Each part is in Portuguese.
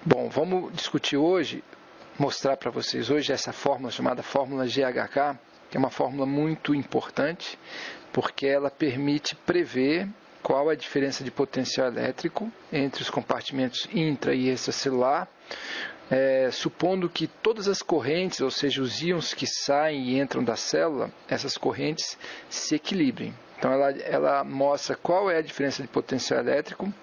Bom, vamos discutir hoje, mostrar para vocês hoje essa fórmula chamada fórmula GHK, que é uma fórmula muito importante, porque ela permite prever qual é a diferença de potencial elétrico entre os compartimentos intra e extracelular, supondo que todas as correntes, ou seja, os íons que saem e entram da célula, essas correntes se equilibrem. Então ela mostra qual é a diferença de potencial elétrico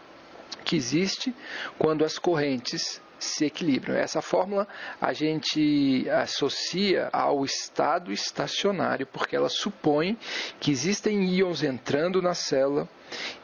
que existe quando as correntes se equilibram. Essa fórmula a gente associa ao estado estacionário, porque ela supõe que existem íons entrando na célula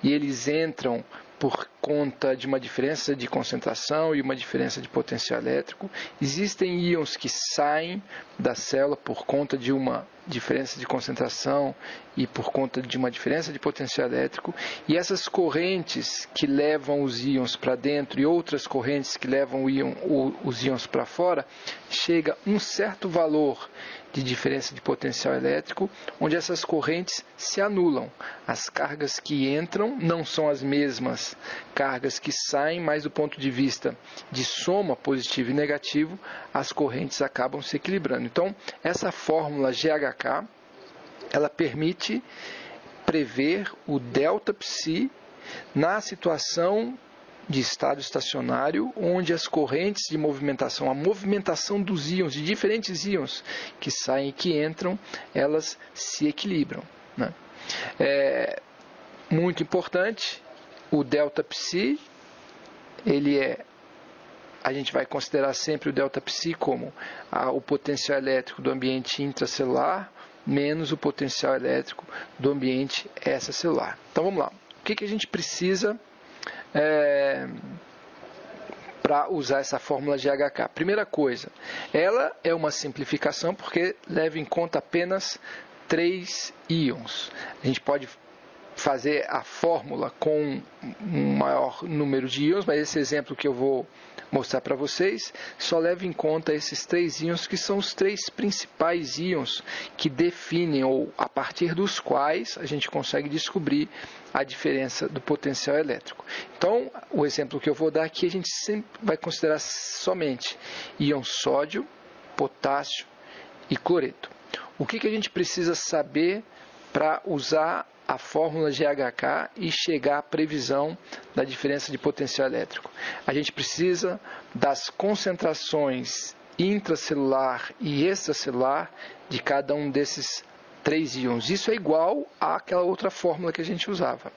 e eles entram por conta de uma diferença de concentração e uma diferença de potencial elétrico. Existem íons que saem da célula por conta de uma diferença de concentração e por conta de uma diferença de potencial elétrico. E essas correntes que levam os íons para dentro e outras correntes que levam os íons para fora, chega um certo valor de diferença de potencial elétrico, onde essas correntes se anulam. As cargas que entram não são as mesmas cargas que saem, mas do ponto de vista de soma positivo e negativo, as correntes acabam se equilibrando. Então, essa fórmula GHK, ela permite prever o ΔΦ na situação de estado estacionário, onde as correntes de movimentação, a movimentação dos íons, de diferentes íons que saem e que entram, elas se equilibram, né? Muito importante, o ΔΦ, a gente vai considerar sempre o ΔΦ como o potencial elétrico do ambiente intracelular menos o potencial elétrico do ambiente extracelular. Então vamos lá, o que a gente precisa para usar essa fórmula GHK? Primeira coisa, ela é uma simplificação porque leva em conta apenas 3 íons. A gente pode fazer a fórmula com um maior número de íons, mas esse exemplo que eu vou mostrar para vocês só leva em conta esses 3 íons, que são os 3 principais íons que definem, ou a partir dos quais a gente consegue descobrir a diferença do potencial elétrico. Então, o exemplo que eu vou dar aqui, a gente sempre vai considerar somente íons sódio, potássio e cloreto. O que a gente precisa saber para usar a fórmula GHK e chegar à previsão da diferença de potencial elétrico? A gente precisa das concentrações intracelular e extracelular de cada um desses 3 íons. Isso é igual àquela outra fórmula que a gente usava.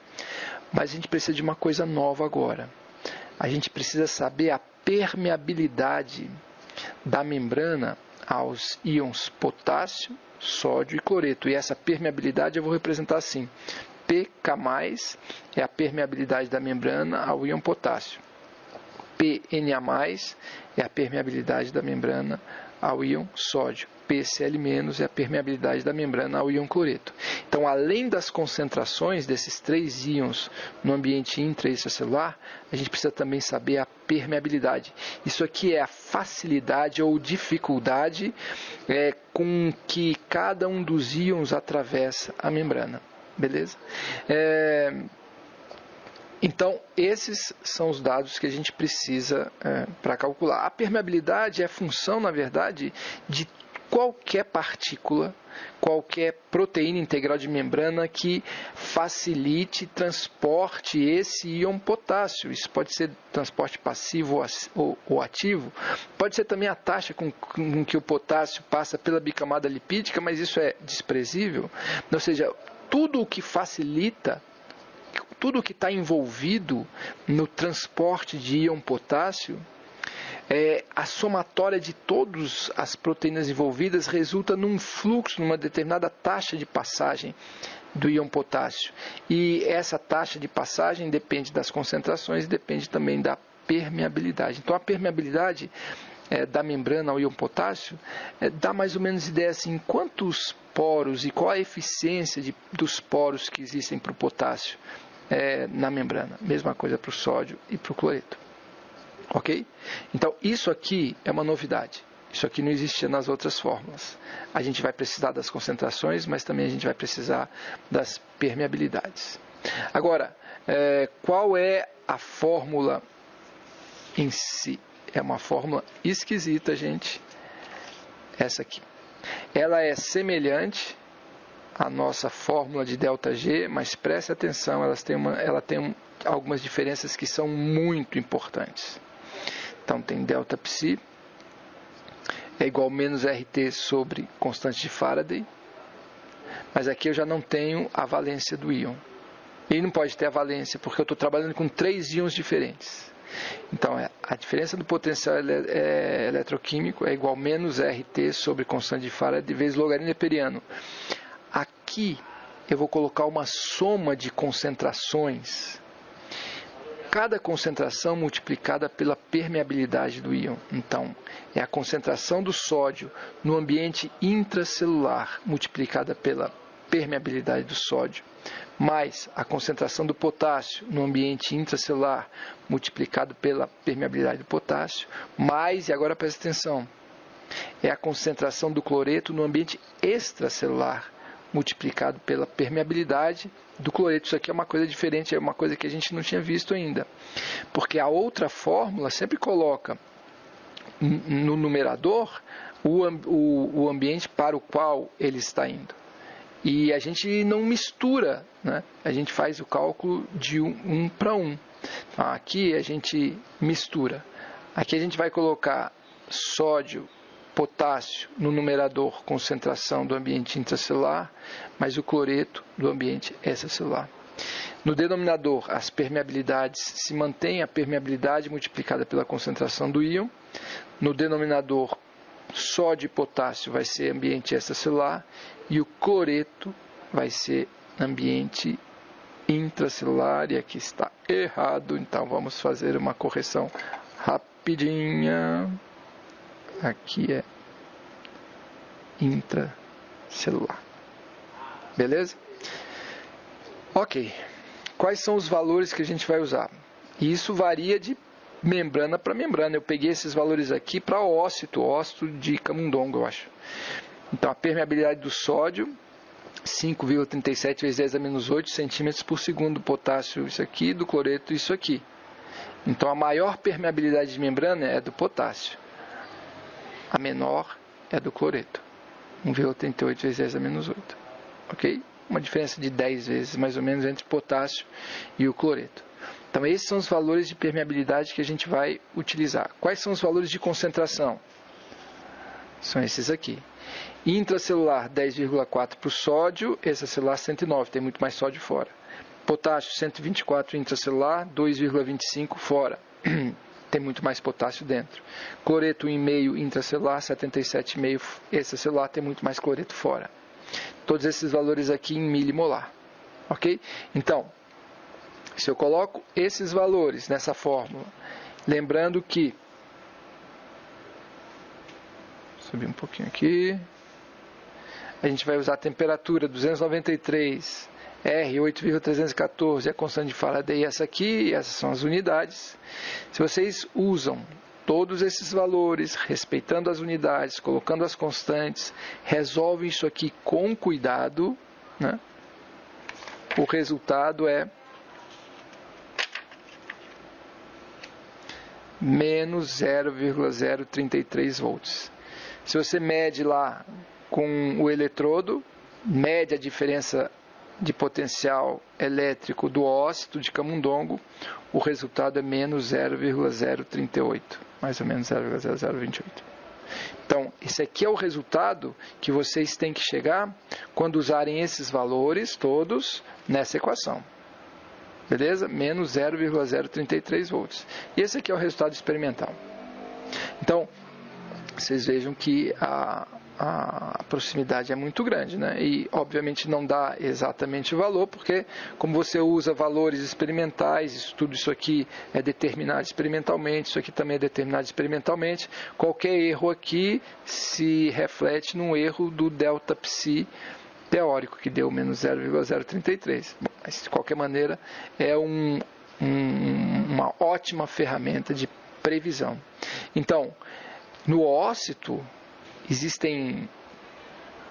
Mas a gente precisa de uma coisa nova agora. A gente precisa saber a permeabilidade da membrana aos íons potássio, sódio e cloreto. E essa permeabilidade eu vou representar assim: pK+, é a permeabilidade da membrana ao íon potássio. PNA+, é a permeabilidade da membrana ao íon sódio. PCl- é a permeabilidade da membrana ao íon cloreto. Então, além das concentrações desses 3 íons no ambiente intra e extracelular, a gente precisa também saber a permeabilidade. Isso aqui é a facilidade ou dificuldade com que cada um dos íons atravessa a membrana. Beleza? Então, esses são os dados que a gente precisa para calcular. A permeabilidade é a função, na verdade, de qualquer partícula, qualquer proteína integral de membrana que facilite transporte esse íon potássio. Isso pode ser transporte passivo ou ativo. Pode ser também a taxa com que o potássio passa pela bicamada lipídica, mas isso é desprezível. Ou seja, tudo o que facilita, tudo que está envolvido no transporte de íon potássio, a somatória de todas as proteínas envolvidas resulta num fluxo, numa determinada taxa de passagem do íon potássio. E essa taxa de passagem depende das concentrações e depende também da permeabilidade. Então, a permeabilidade da membrana ao íon potássio dá mais ou menos ideia assim, quantos poros e qual a eficiência dos poros que existem para o potássio na membrana. Mesma coisa para o sódio e para o cloreto. Ok? Então, isso aqui é uma novidade. Isso aqui não existia nas outras fórmulas. A gente vai precisar das concentrações, mas também a gente vai precisar das permeabilidades. Agora, qual é a fórmula em si? é uma fórmula esquisita, gente. Essa aqui. Ela é semelhante à nossa fórmula de ΔG, mas preste atenção, ela tem algumas diferenças que são muito importantes. Então, tem ΔPsi é igual a menos RT sobre constante de Faraday, mas aqui eu já não tenho a valência do íon. Ele não pode ter a valência, porque eu estou trabalhando com 3 íons diferentes. Então, a diferença do potencial eletroquímico é igual a menos RT sobre constante de Faraday vezes logaritmo neperiano. Aqui, eu vou colocar uma soma de concentrações. Cada concentração multiplicada pela permeabilidade do íon. Então, é a concentração do sódio no ambiente intracelular multiplicada pela permeabilidade do sódio, mais a concentração do potássio no ambiente intracelular multiplicado pela permeabilidade do potássio, mais, e agora presta atenção, é a concentração do cloreto no ambiente extracelular multiplicado pela permeabilidade do cloreto. Isso aqui é uma coisa diferente, é uma coisa que a gente não tinha visto ainda, porque a outra fórmula sempre coloca no numerador o ambiente para o qual ele está indo. E a gente não mistura, né? A gente faz o cálculo de 1 para 1. Então, aqui a gente mistura. Aqui a gente vai colocar sódio, potássio no numerador, concentração do ambiente intracelular, mais o cloreto do ambiente extracelular. No denominador, as permeabilidades se mantém a permeabilidade multiplicada pela concentração do íon. No denominador, sódio e potássio vai ser ambiente extracelular e o cloreto vai ser ambiente intracelular, e aqui está errado, então vamos fazer uma correção rapidinha. Aqui é intracelular. Beleza? Ok. Quais são os valores que a gente vai usar? E isso varia de membrana para membrana. Eu peguei esses valores aqui para ócito de camundongo, eu acho. Então, a permeabilidade do sódio, 5,37 vezes 10 a menos 8 centímetros por segundo. Do potássio, isso aqui. Do cloreto, isso aqui. Então, a maior permeabilidade de membrana é do potássio. A menor é do cloreto. 1,38 vezes 10 a menos 8. Ok? Uma diferença de 10 vezes, mais ou menos, entre o potássio e o cloreto. Então, esses são os valores de permeabilidade que a gente vai utilizar. Quais são os valores de concentração? São esses aqui. Intracelular, 10,4 para o sódio, extracelular 109, tem muito mais sódio fora. Potássio, 124 intracelular, 2,25 fora. Tem muito mais potássio dentro. Cloreto, 1,5 intracelular, 77,5 extracelular, tem muito mais cloreto fora. Todos esses valores aqui em milimolar. Ok? Então, se eu coloco esses valores nessa fórmula, lembrando que... Subir um pouquinho aqui. A gente vai usar a temperatura 293, R 8,314, a constante de Faraday essa aqui, essas são as unidades. Se vocês usam todos esses valores, respeitando as unidades, colocando as constantes, resolvem isso aqui com cuidado, né? O resultado é menos 0,033 volts. Se você mede lá com o eletrodo, mede a diferença de potencial elétrico do ócito de camundongo, o resultado é menos 0,038, mais ou menos 0,0028. Então, esse aqui é o resultado que vocês têm que chegar quando usarem esses valores todos nessa equação. Beleza? Menos 0,033 volts. E esse aqui é o resultado experimental. Então, vocês vejam que a proximidade é muito grande, né? E obviamente não dá exatamente o valor, porque como você usa valores experimentais, tudo isso aqui é determinado experimentalmente, isso aqui também é determinado experimentalmente, qualquer erro aqui se reflete num erro do ΔPsi teórico, que deu menos 0,033. Bom, mas de qualquer maneira é uma ótima ferramenta de previsão. Então, no ócito existem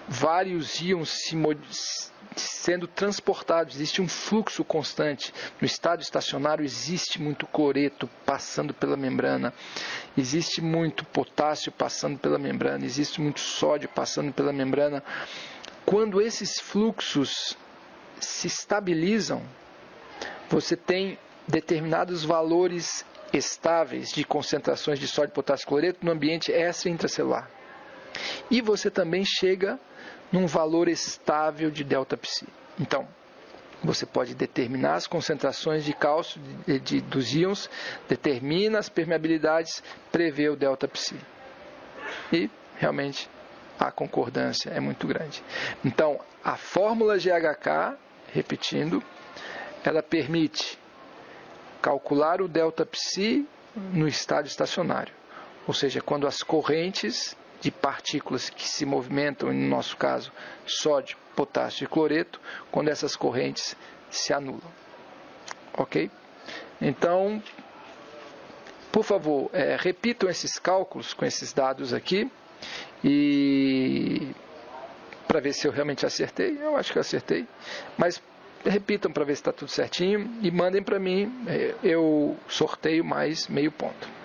vários íons sendo transportados, existe um fluxo constante. No estado estacionário existe muito cloreto passando pela membrana, existe muito potássio passando pela membrana, existe muito sódio passando pela membrana. Quando esses fluxos se estabilizam, você tem determinados valores estáveis de concentrações de sódio, potássio e cloreto no ambiente extra e intracelular. E você também chega num valor estável de ΔPsi. Então, você pode determinar as concentrações de cálcio dos íons, determina as permeabilidades, prevê o ΔPsi. E, realmente, a concordância é muito grande. Então, a fórmula GHK, repetindo, ela permite calcular o ΔPsi no estado estacionário. Ou seja, quando as correntes de partículas que se movimentam, no nosso caso, sódio, potássio e cloreto, quando essas correntes se anulam. Ok? Então, por favor, repitam esses cálculos com esses dados aqui e para ver se eu realmente acertei. Eu acho que eu acertei, mas repitam para ver se está tudo certinho e mandem para mim, eu sorteio mais meio ponto.